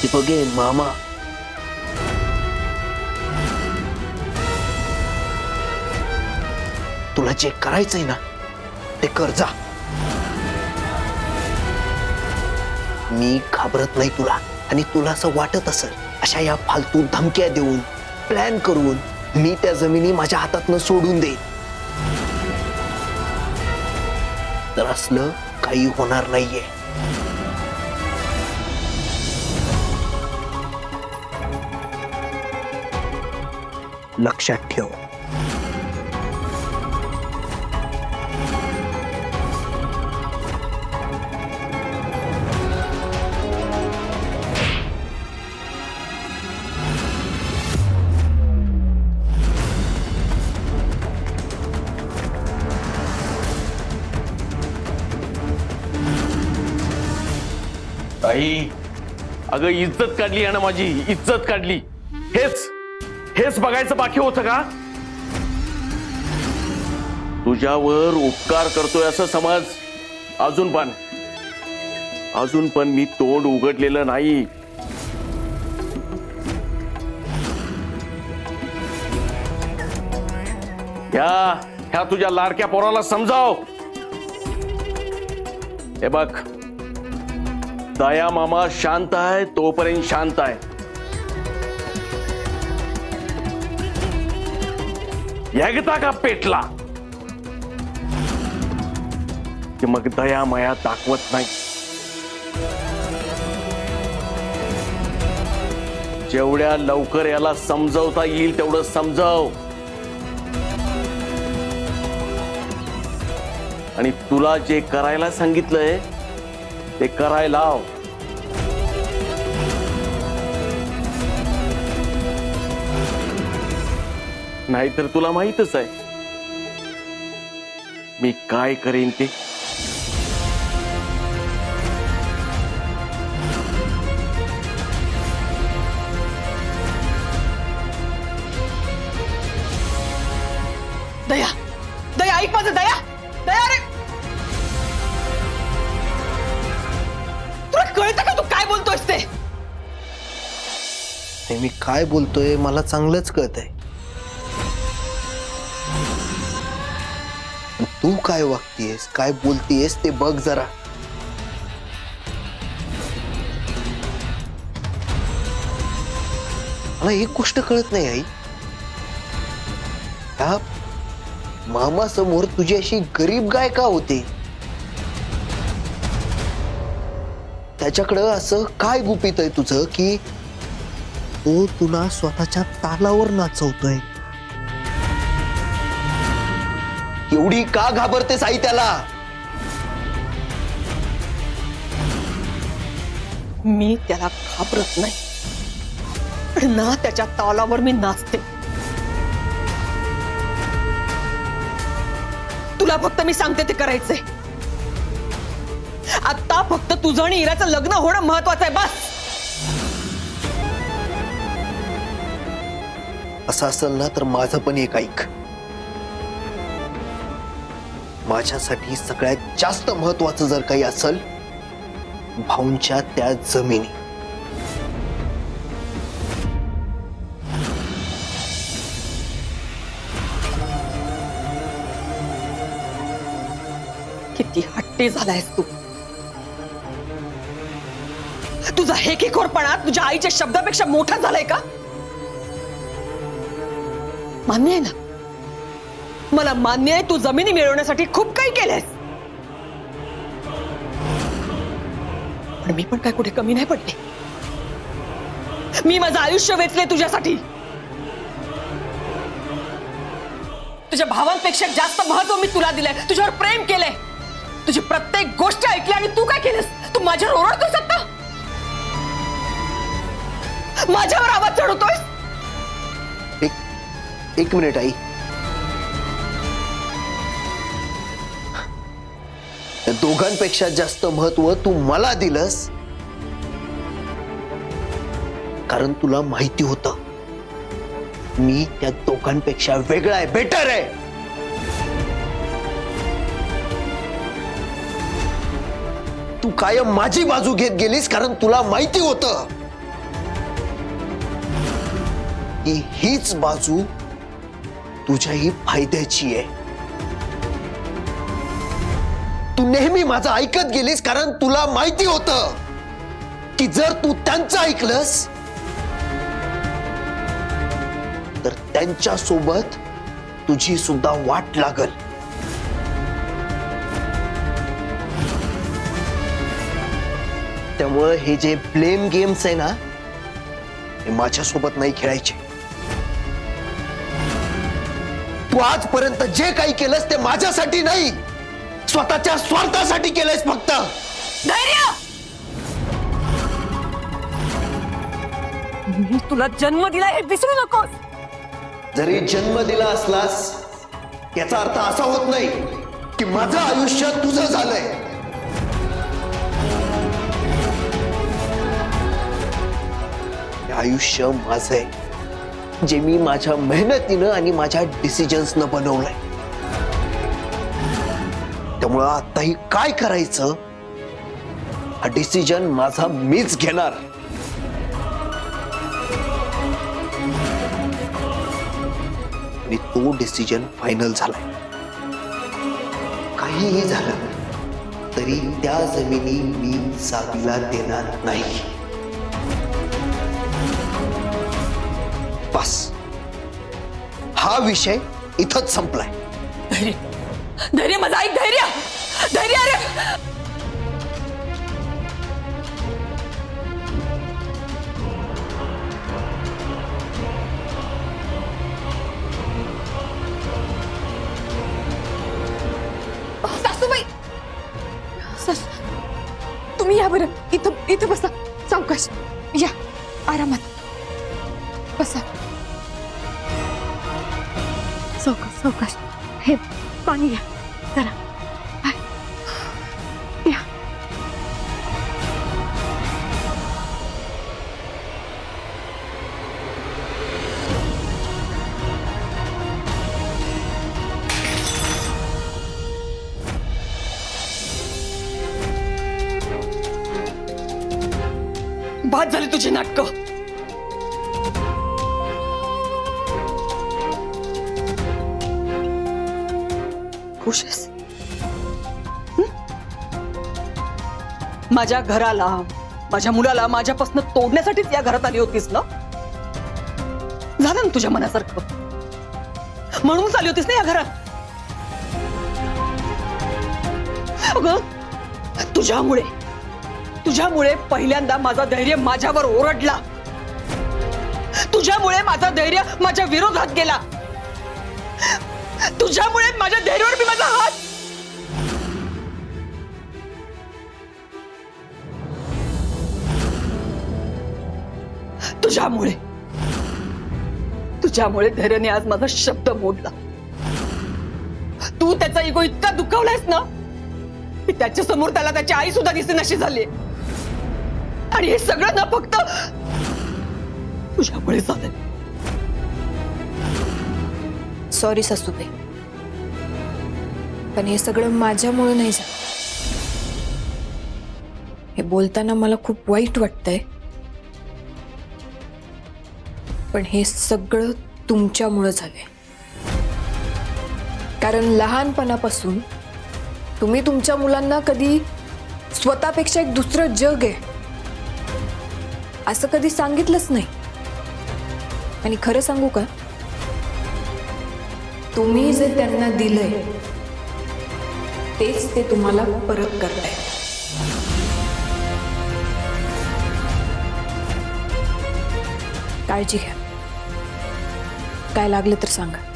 ते बघेन मामा. तुला जे करायचंय ना ते कर जा. मी घाबरत नाही तुला. आणि तुला असं वाटत असेल अशा या फालतू धमक्या देऊन प्लॅन करून मी त्या जमिनी माझ्या हातातनं सोडून देईन, तर असलं काही होणार नाहीये. लक्षात ठेव. आई, अगं इज्जत काढली आहे ना माझी, इज्जत काढली. हेच हेच बघायचं बाकी होतं का? तुझ्यावर उपकार करतोय असं समज. अजून पण मी तोंड उघडलेलं नाही. ह्या तुझ्या लाडक्या पोराला समजाव. हे बघ, दया मामा शांत आहे तोपर्यंत शांत आहे. एकदा का पेटला की मग दया माया दाखवत नाही. जेवढ्या लवकर याला समजवता येईल तेवढं समजाव. आणि तुला जे करायला सांगितलंय ते करायला लाव. नाहीतर तुला माहितच आहे मी काय करेन ते. दया, दया ऐक माझं. दया, दया रे, तुला कळतं का तू काय बोलतोयस ते? मी काय बोलतोय मला चांगलंच कळतंय. तू काय वागतीयस काय बोलतीयस ते बघ जरा. मला एक गोष्ट कळत नाही आई, ह्या मामा समोर तुझी अशी गरीब गाय का होते? त्याच्याकडं असं काय गुपित आहे तुझं की तो तुला स्वतःच्या तालावर नाचवतोय? एवढी का घाबरतेस आई त्याला? मी त्याला घाबरत नाही, पण ना त्याच्या तालावर मी नाचते. तुला फक्त मी सांगते ते करायचंय. आता फक्त तुझं आणि इराचं लग्न होणं महत्वाचं आहे, बस. असं असेल ना तर माझं पण एक ऐक. माझ्यासाठी सगळ्यात जास्त महत्वाचं जर काही असेल भाऊंच्या त्या जमिनी. किती हट्टी झालायस तू. तुझा हेकेखोरपणा तुझ्या आईच्या शब्दापेक्षा मोठा झालाय का? मान्य आहे ना, मला मान्य आहे तू जमिनी मिळवण्यासाठी खूप काही केलंयस, पण मी पण काय कुठे कमी नाही पडले. मी माझं आयुष्य वेचले तुझ्यासाठी. तुझ्या भावांपेक्षा जास्त महत्व मी तुला दिलंय, तुझ्यावर प्रेम केलंय, तुझी प्रत्येक गोष्ट ऐकली. आणि तू काय केलंस? तू माझ्यावर ओरडतोयस आता, माझ्यावर आवाज चढवतोयस. एक मिनिट आई. दोघांपेक्षा जास्त महत्व तू मला दिलंस कारण तुला माहिती होतं मी त्या दोघांपेक्षा वेगळा आहे, बेटर आहे. तू कायम माझी बाजू घेत गेलीस कारण तुला माहिती होतं की हीच बाजू तुझ्याही फायद्याची आहे. तू नेहमी माझं ऐकत गेलीस कारण तुला माहिती होतं की जर तू त्यांचं ऐकलंस तर त्यांच्या सोबत तुझी सुद्धा वाट लागल. त्यामुळे हे जे ब्लेम गेम्स आहे ना, हे माझ्यासोबत नाही खेळायचे. तू आजपर्यंत जे काही केलंस ते माझ्यासाठी नाही, स्वतःच्या स्वार्थासाठी केलंयस फक्त. धैर्य, मी तुला जन्म दिला हे विसरू नकोस. जरी जन्म दिला असलास याचा अर्थ असा होत नाही की माझं आयुष्य तुझं झालंय. हे आयुष्य माझं आहे, जे मी माझ्या मेहनतीनं आणि माझ्या डिसिजन्सनं बनवलंय. त्यामुळं आताही काय करायचं हा डिसिजन माझा मीच घेणार. आणि तो डिसिजन फायनल झालाय. काहीही झालं तरी त्या जमिनी मी सावीला देणार नाही. बस, हा विषय इथंच संपलाय. धैर्य, धैर्य माझा ऐक. धैर्य, धैर्य. अरे सासूबाई, तुम्ही या बरं. इथं बसा. सावकाश या, आरामात बसा. सावकाश. हे पाणी घ्या जरा. या. बाद झाली तुझी नाटकं. खुश आहेस? माझ्या घराला, माझ्या मुलाला माझ्यापासून तोडण्यासाठीच या घरात आली होतीस ना? झालं ना तुझ्या मनासारखं? म्हणूनच आली होतीस ना या घरात? अगं, तुझ्यामुळे पहिल्यांदा माझा धैर्य माझ्यावर ओरडला. तुझ्यामुळे माझा धैर्य माझ्या विरोधात गेला. तुझ्यामुळे माझ्या धैर्यावर मी माझा हात. तुझ्यामुळे धैर्याने आज माझा शब्द मोडला. तू त्याचा इगो इतका दुखावलायस ना की त्याच्या समोर त्याला त्याची आई सुद्धा दिसेनाशी झाली. आणि हे सगळं ना फक्त तुझ्यामुळे झालंय. सॉरी सासूबाई, पण हे सगळं माझ्यामुळे नाही झालं. हे बोलताना मला खूप वाईट वाटतंय, पण हे सगळं तुमच्यामुळे झालंय. कारण लहानपणापासून तुम्ही तुमच्या मुलांना कधी स्वतःपेक्षा एक दुसरं जग आहे असं कधी सांगितलंच नाही. आणि खरं सांगू का, तुम्ही जे त्यांना दिलंय तेच ते तुम्हाला परत करताय. काळजी घ्या. काय लागलं तर सांगा.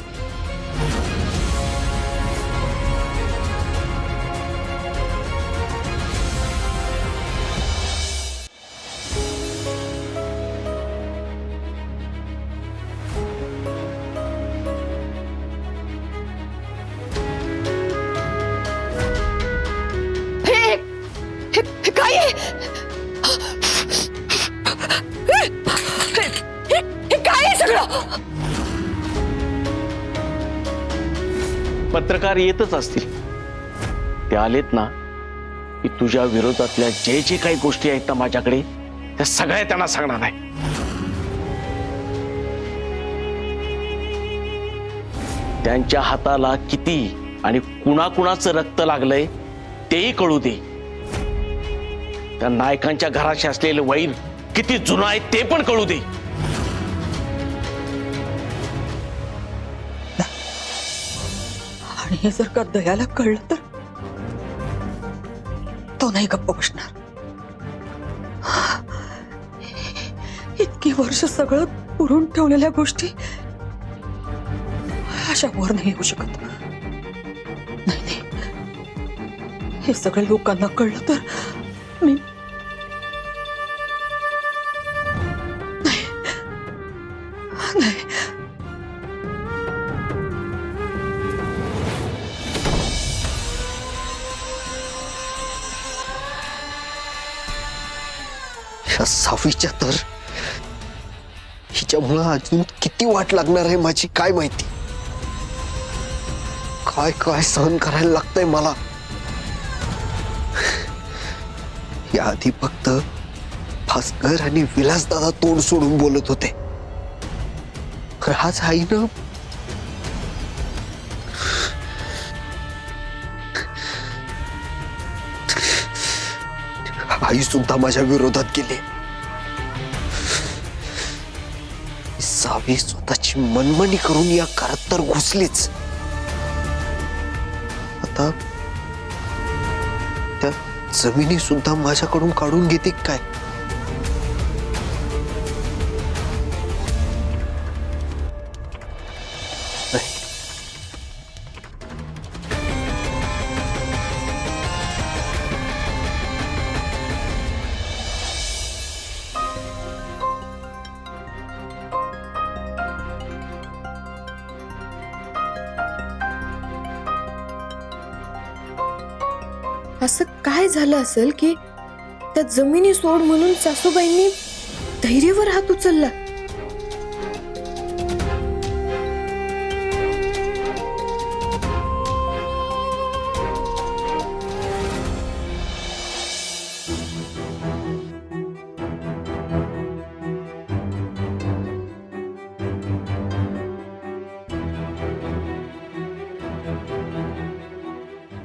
पत्रकार येतच असतील. ते आलेत ना की तुझ्या विरोधातल्या जे जे काही गोष्टी आहेत ना माझ्याकडे, त्या सगळ्या त्यांना सांगणार आहे. त्यांच्या हाताला किती आणि कुणाकुणाचं रक्त लागलंय तेही कळू दे. त्या नायकांच्या घराशी असलेले वैर किती जुनं आहे ते पण कळू दे. आणि हे जर का दयाला कळलं तर तो नाही गप्प बसणार. इतकी वर्ष सगळं पुरून ठेवलेल्या गोष्टी अशा वर नाही येऊ शकत. नाही नाही, हे सगळं लोकांना कळलं तर मी नाही नाही. ह्या सावीच्या तर हिच्यामुळं अजून किती वाट लागणार आहे माझी काय माहिती. काय काय सहन करायला लागतंय मला. याआधी फक्त भास्कर आणि विलासदादा तोंड सोडून बोलत होते. आज आईनं आई सुद्धा माझ्या विरोधात गेली. सावी स्वतःची मनमानी करून या घरात तर घुसलीच. आता त्या जमिनी सुद्धा माझ्याकडून काढून घेते काय. असं काय झालं असेल की त्या जमिनी सोड म्हणून सासूबाईंनी धैर्यावर हात उचलला.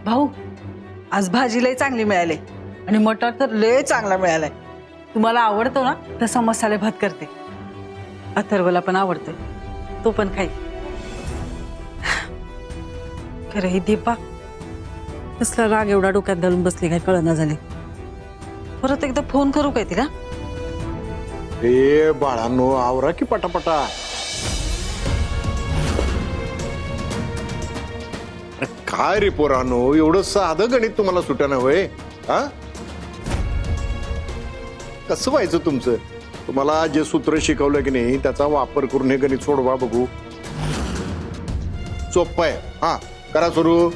भाऊ, आज भाजी लय चांगली मिळाली आणि मटार तर लय चांगला मिळालाय. तुम्हाला आवडतो ना तसा मसाले भात करते. अथर्वला पण आवडतोय, तो पण खाई. खरं ही दीपा कसला राग एवढा डोक्यात घालून बसली काय कळना झाली. परत एकदा फोन करू काय तिला. ए बाळांनो आवरा की पटापटा. अरे काय रे पोरांनो, एवढं साधं गणित तुम्हाला सुटाना होय. हा कसं व्हायचं तुमचं. तुम्हाला जे सूत्र शिकवलं की नाही त्याचा वापर करून हे गणित सोडवा बघू. सोपं आहे. हा करा सुरू.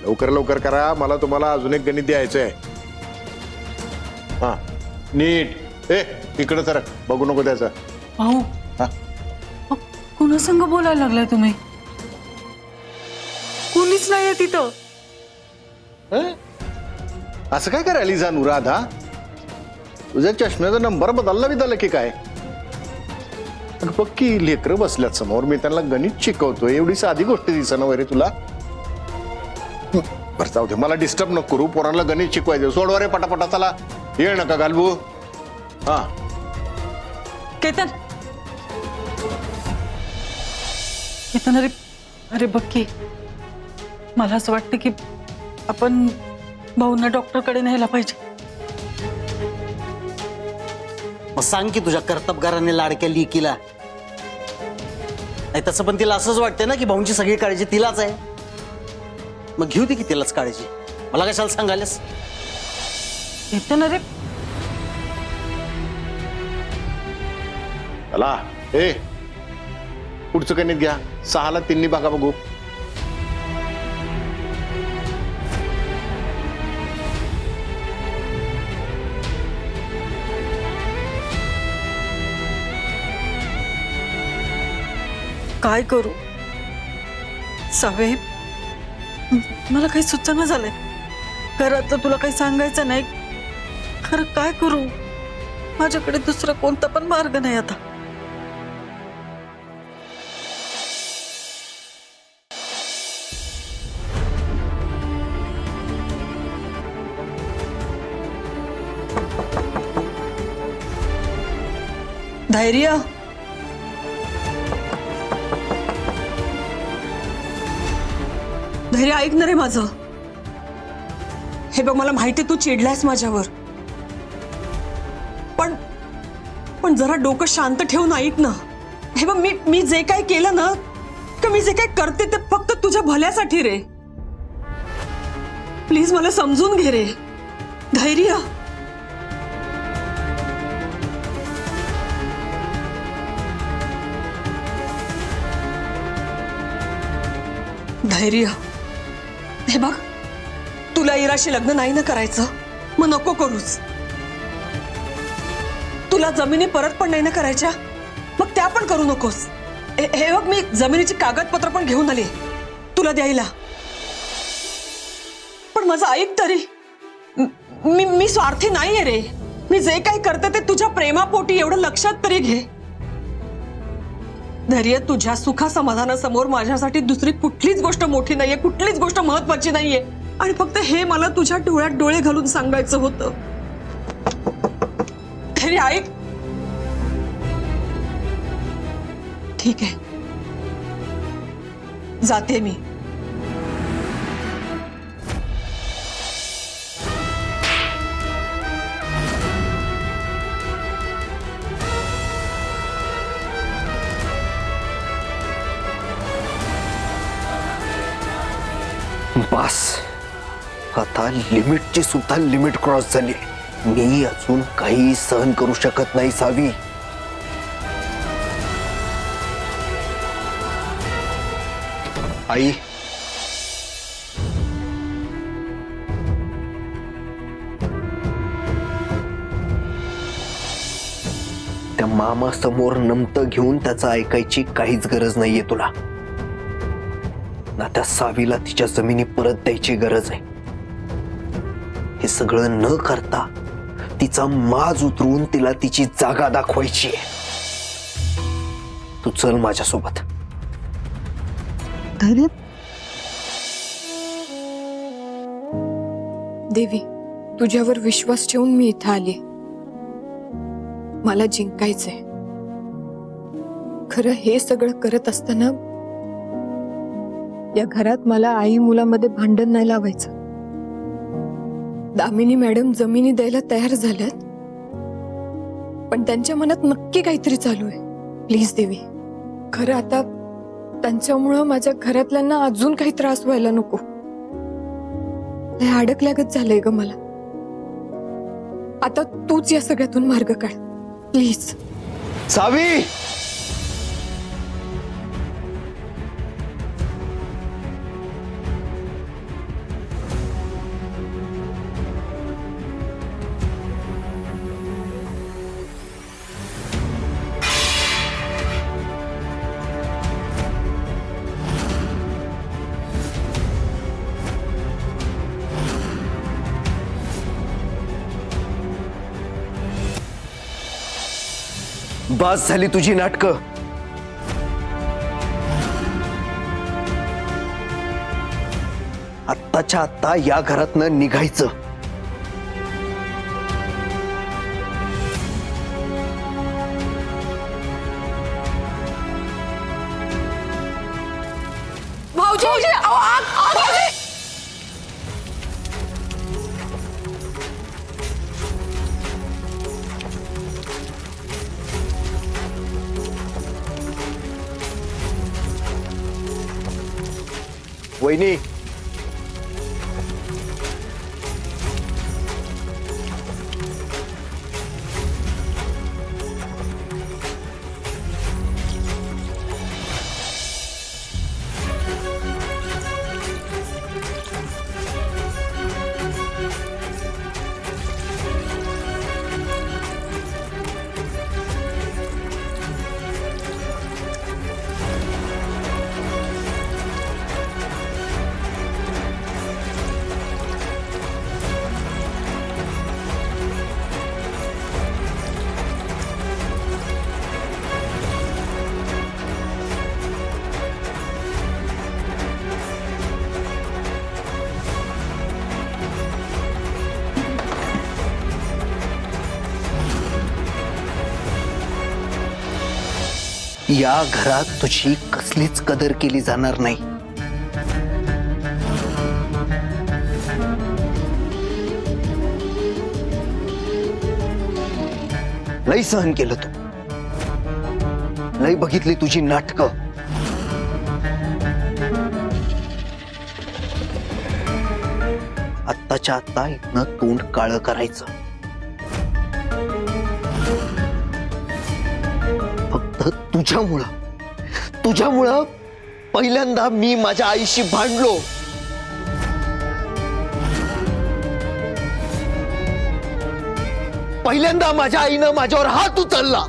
लवकर लवकर करा, मला तुम्हाला अजून एक गणित द्यायचं आहे. हा नीट. ए इकडे तर बघू नको त्याचा. भाऊ, कुणा संग बोलायला लागलाय तुम्ही. कुणीच नाहीये तिथं. असं काय करायला जाणू राधा. तुझ्या चष्म्याचा नंबर बदलला की काय. बघ की लेकरं बसल्यात समोर, मी त्यांना गणित शिकवतोय. एवढी साधी गोष्ट दिसना वगैरे तुला. बरं जाऊ दे, मला डिस्टर्ब नको करू. पोरांना गणित शिकवायचं. सोडवा रे पटापटा. चला ये नका घालवू. हा केतन, केतन, अरे अरे बघ की, मला असं वाटतं की आपण भाऊंना डॉक्टरकडे न्यायला पाहिजे. मग सांग की तुझ्या कर्तबगाराने लाडक्या लेकीला. नाही तसं पण तिला असंच वाटतंय ना की भाऊंची सगळी काळजी तिलाच आहे. मग घेऊ दे की तिलाच काळजी. मला कशाला सांगायलास. केतन, अरे चला ए पुढचं गणित घ्या. 6ला 3 बघा बघू. काय करू साहेब, मला काही सुचना झालंय. घरातलं तुला काही सांगायचं नाही. खरं काय करू, माझ्याकडे दुसरा कोणता पण मार्ग नाही आता. धैर्य, धैर्य ऐक ना रे माझं. हे बघ, मला माहिती तू चिडलायस माझ्यावर, पण पण जरा डोकं शांत ठेवून ऐक ना. हे बघ, मी जे काय केलं ना, का मी जे काय करते ते फक्त तुझ्या भल्यासाठी रे. प्लीज मला समजून घे रे. धैर्य, धैर्य, हे बघ, तुला इराशी लग्न नाही ना करायचं, मग नको करूच. तुला जमिनी परत पण नाही ना करायच्या, मग त्या पण करू नकोस. हे बघ, मी जमिनीची कागदपत्र पण घेऊन आली तुला द्यायला. पण माझं ऐक तरी. मी स्वार्थी नाहीये रे. मी जे काही करते ते तुझ्या प्रेमापोटी, एवढं लक्षात तरी घे. धैर्य, तुझ्या सुखा समाधानासमोर माझ्यासाठी दुसरी कुठलीच गोष्ट मोठी नाहीये, कुठलीच गोष्ट महत्वाची नाहीये. आणि फक्त हे मला तुझ्या डोळ्यात डोळे घालून सांगायचं होतं. धैर्य ऐक. ठीक आहे, जाते मी. बस, आता लिमिटची सुद्धा लिमिट क्रॉस झाली. मी अजून काही सहन करू शकत नाही सावी. आई, त्या मामा समोर नमतं घेऊन त्याचं ऐकायची काहीच गरज नाहीये तुला ना. त्या सावीला तिच्या जमिनी परत द्यायची गरज आहे. हे सगळं न करता तिचा माज उतरून तिला तिची जागा दाखवायची आहे. तू चल माझ्यासोबत. देवी, तुझ्यावर विश्वास ठेवून मी इथं आले. मला जिंकायचंय. खरं हे सगळं करत असताना या घरात मला आई मुलामध्ये भांडण नाही लावायचं. दामिनी मॅडम जमिनी द्यायला तयार झाल्यात, पण त्यांच्या मनात नक्की काहीतरी चालू आहे. प्लीज देवी, खरं आता त्यांच्यामुळं माझ्या घरातल्यांना अजून काही त्रास व्हायला नको. अडकल्यागत झालंय ग मला. आता तूच या सगळ्यातून मार्ग काढ प्लीज. सावी, बस झाली तुझी नाटकं. आत्ताच्या आत्ता या घरातनं निघायचं. वहिनी, या घरात तुझी कसलीच कदर केली जाणार नाही. लई सहन केलं तू, लई बघितली तुझी नाटकं. आत्ताच्या आत्ता इथनं तोंड काळं करायचं. फक्त तुझ्यामुळं पहिल्यांदा मी माझ्या आईशी भांडलो. पहिल्यांदा माझ्या आईनं माझ्यावर हात उचलला.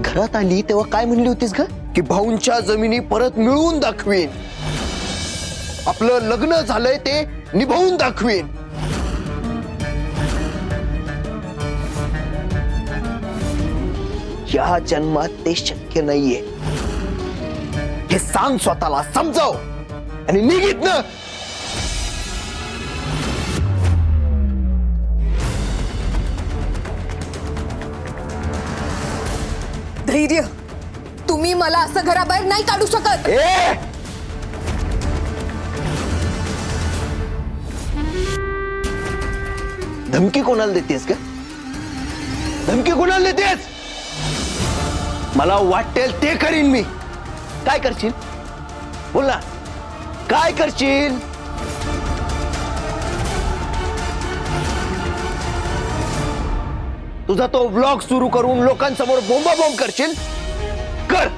घरात आली तेव्हा काय म्हणली होतीस ग? की भाऊंच्या जमिनी परत मिळवून दाखवीन, आपलं लग्न झालंय ते निभावून दाखवीन. या जन्मात ते शक्य नाहीये हे सांग स्वतःला, समजाव आणि निघित ना. धैर्य, तुम्ही मला असं घराबाहेर नाही काढू शकत. धमकी कोणाला देतेस का? धमकी कोणाला देतेस? मला वाटेल ते करीन मी. काय करशील बोल ना, काय करशील? तुझा तो व्लॉग सुरू करून लोकांसमोर बोंबाबोंब करशील? कर.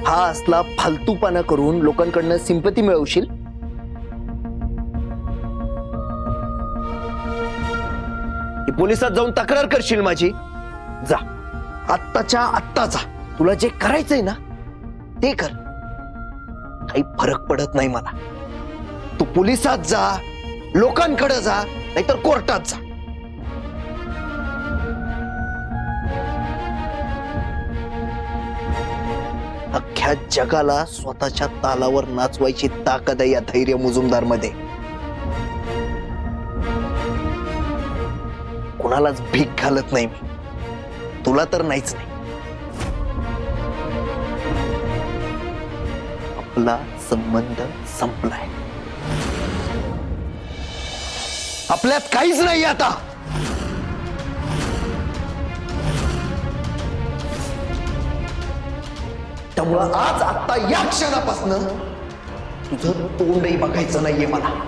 हा असला फालतूपणा करून लोकांकडनं सिंपती मिळवशील? की पोलिसात जाऊन तक्रार करशील माझी? जा, आत्ताच्या आत्ता जा. तुला जे करायचंय ना ते कर. काही फरक पडत नाही मला. तू पोलिसात जा, लोकांकडे जा, नाहीतर कोर्टात जा. अख्ख्या जगाला स्वतःच्या तालावर नाचवायची ताकद आहे या धैर्य मुजुमदार मध्ये. कोणालाच भीक घालत नाही मी. तुला तर नाहीच नाही. आपला संबंध संपलाय. आपल्यात काहीच नाही आता. त्यामुळं आज आता या क्षणापासून तुझं तोंडही बघायचं नाहीये मला.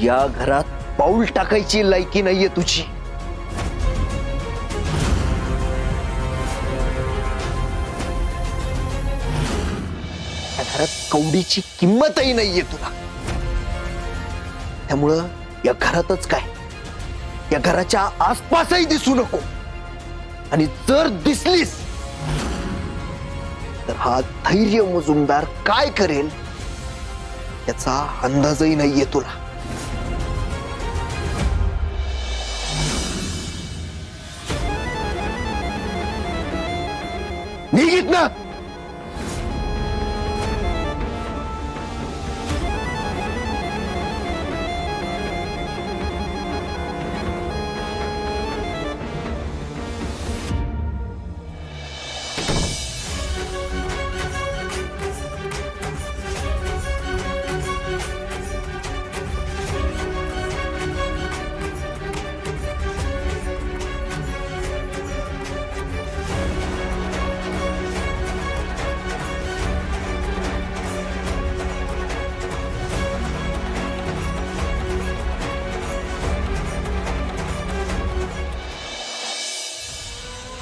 या घरात पाऊल टाकायची लायकी नाहीये तुझी. या घरात कवडीची किंमतही नाहीये तुला. त्यामुळं या घरातच काय, या घराच्या आसपासही दिसू नको. आणि जर दिसलीस तर हा धैर्य मुजुमदार काय करेल याचा अंदाजही नाहीये तुला. निघित ना.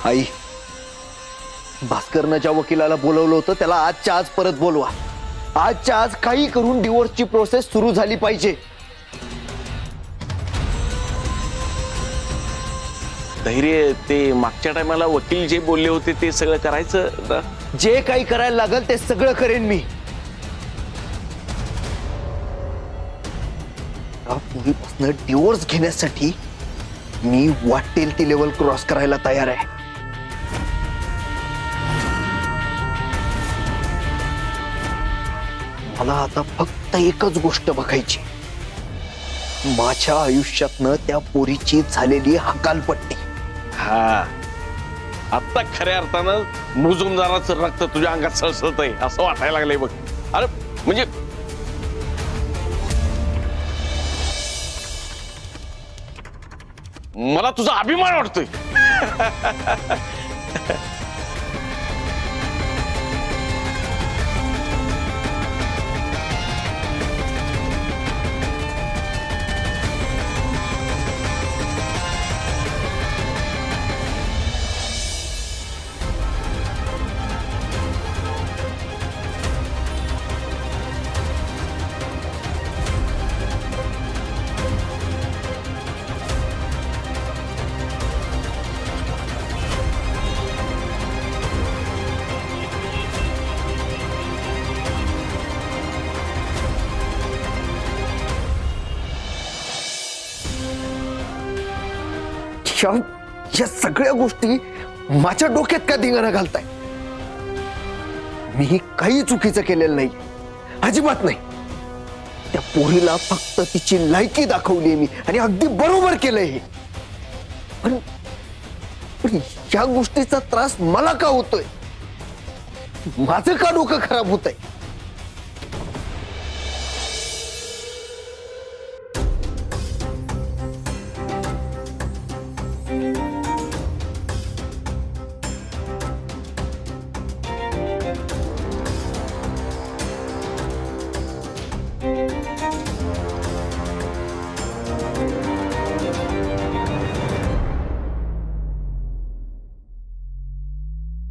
आई, भास्करनं ज्या वकिलाला बोलवलं होतं त्याला आजच्या आज परत बोलवा. आजच्या आज काही करून डिवोर्सची प्रोसेस सुरू झाली पाहिजे. धैर्य, ते मागच्या टायमाला वकील जे बोलले होते ते सगळं करायचं ना. जे काही करायला लागेल ते सगळं करेन मी. पूर्वीपासून डिवोर्स घेण्यासाठी मी वाटेल ती लेवल क्रॉस करायला तयार आहे. मला आता फक्त एकच गोष्ट बघायची, माझ्या आयुष्यातनं त्या पोरीची झालेली हकालपट्टी. हा, आता खऱ्या अर्थानं मुजुमदाराचं रक्त तुझ्या अंगात सळसळत आहे असं वाटायला लागलंय बघ. अरे म्हणजे मला तुझा अभिमान वाटतोय. या सगळ्या गोष्टी माझ्या डोक्यात का धिंगाणा घालताय? मी काही चुकीचं केलेलं नाही, अजिबात नाही. त्या पोरीला फक्त तिची लायकी दाखवली मी आणि अगदी बरोबर केलंय हे. पण या गोष्टीचा त्रास मला का होतोय? माझं का डोकं खराब होतंय?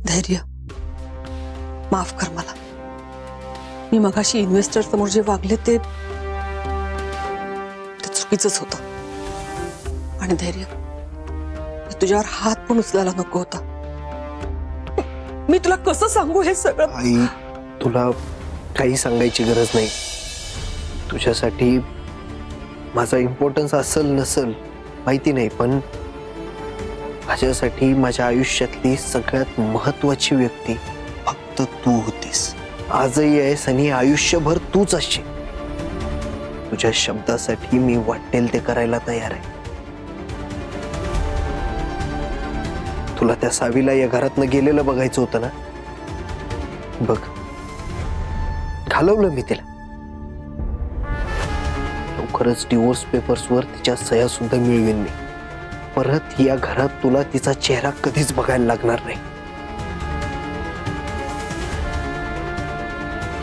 धैर्य, माफ कर मला. मी मगाशी इन्व्हेस्टर समोर जे वागले ते चुकीचंच होतं. आणि धैर्य, मी तुझ्यावर हात पण उचलायला नको होता. मी तुला कसं सांगू हे सगळं? आई, तुला काही सांगायची गरज नाही. तुझ्यासाठी माझा इम्पॉर्टन्स असेल नसेल माहिती नाही, पण माझ्यासाठी माझ्या आयुष्यातली सगळ्यात महत्वाची व्यक्ती फक्त तू होतीस. आजही आहेस आणि आयुष्यभर तूच असशील. तुझ्या शब्दासाठी मी वाटेल ते करायला तयार आहे. तुला त्या सावीला या घरातनं गेलेलं बघायचं होतं ना? बघ, घालवलं मी तिला. लवकरच डिवोर्स पेपर्सवर तिच्या सह्या सुद्धा मिळवीन मी. परत या घरात तुला तिचा चेहरा कधीच बघायला लागणार नाही.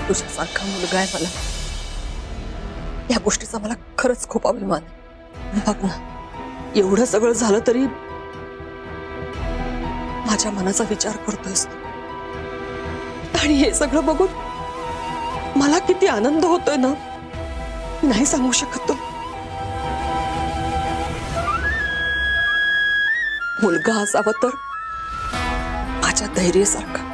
तुझ्यासारखा मुलगा आहे मला. या गोष्टीचा मला खरंच खूप अभिमान आहे. बघ ना, एवढं सगळं झालं तरी माझ्या मनाचा विचार करतोयस. आणि हे सगळं बघून मला किती आनंद होतोय ना, नाही सांगू शकत तो. मुलगा असावा तर माझ्या धैर्यासारखा.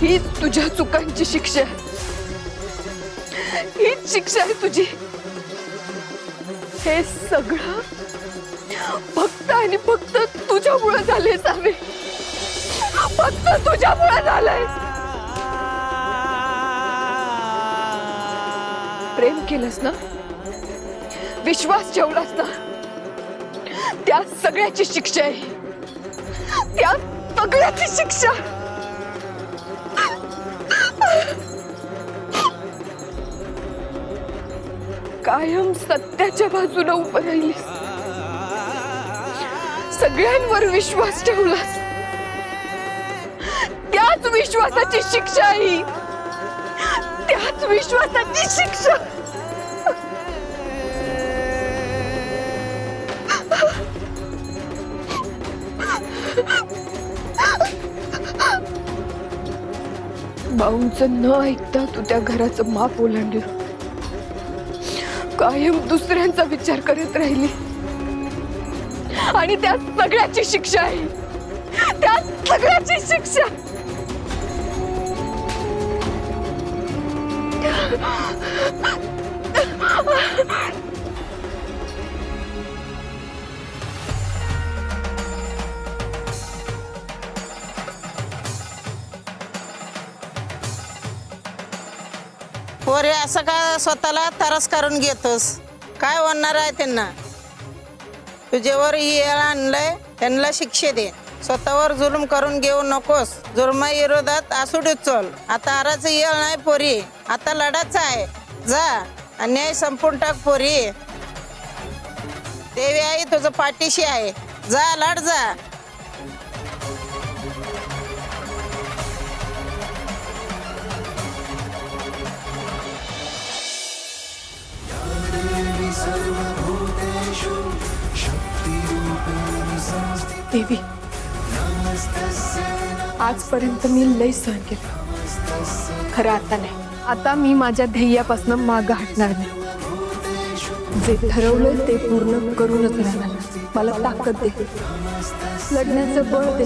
हीच तुझ्या चुकांची शिक्षा आहे. हीच शिक्षा आहे तुझी. हे सगळं फक्त आणि फक्त तुझ्यामुळे झाले सावे. फक्त तुझ्यामुळे झालंय. प्रेम केलंस ना, विश्वास ठेवलास ना, त्या सगळ्याची शिक्षा आहे. त्या सगळ्याची शिक्षा. कायम सत्याच्या बाजूला उभं राहिलीस. सगळ्यांवर विश्वास ठेवलास. त्याच विश्वासाची शिक्षा आहे. त्याच विश्वासाची शिक्षा. भाऊंचं न ऐकता तू त्या घराचं माप ओलांडलं. कायम दुसऱ्यांचा विचार करत राहिली. आणि त्या सगळ्याची शिक्षा आहे. त्या सगळ्याची शिक्षा. पोरे असं का स्वतःला तरस करून घेतोस? काय होणार आहे त्यांना? तुझ्यावर येळ आणलंय, त्यांना शिक्षा दे. स्वतःवर जुलूम करून घेऊ नकोस. जुलमा विरोधात आसूड चल. आता आराचं येळ नाही पोरी, आता लढाचं आहे. जा अन्याय संपून टाक पोरी. देवी आई तुझं पाठीशी आहे. जा लढ जा. देवी, आजपर्यंत मी लय सहन केलं. खरं आता नाही. आता मी माझ्या ध्येयापासून मागं हटणार नाही. जे ठरवलं ते पूर्ण करूनच राहणार. मला ताकद दे, लढण्याचं बळ दे.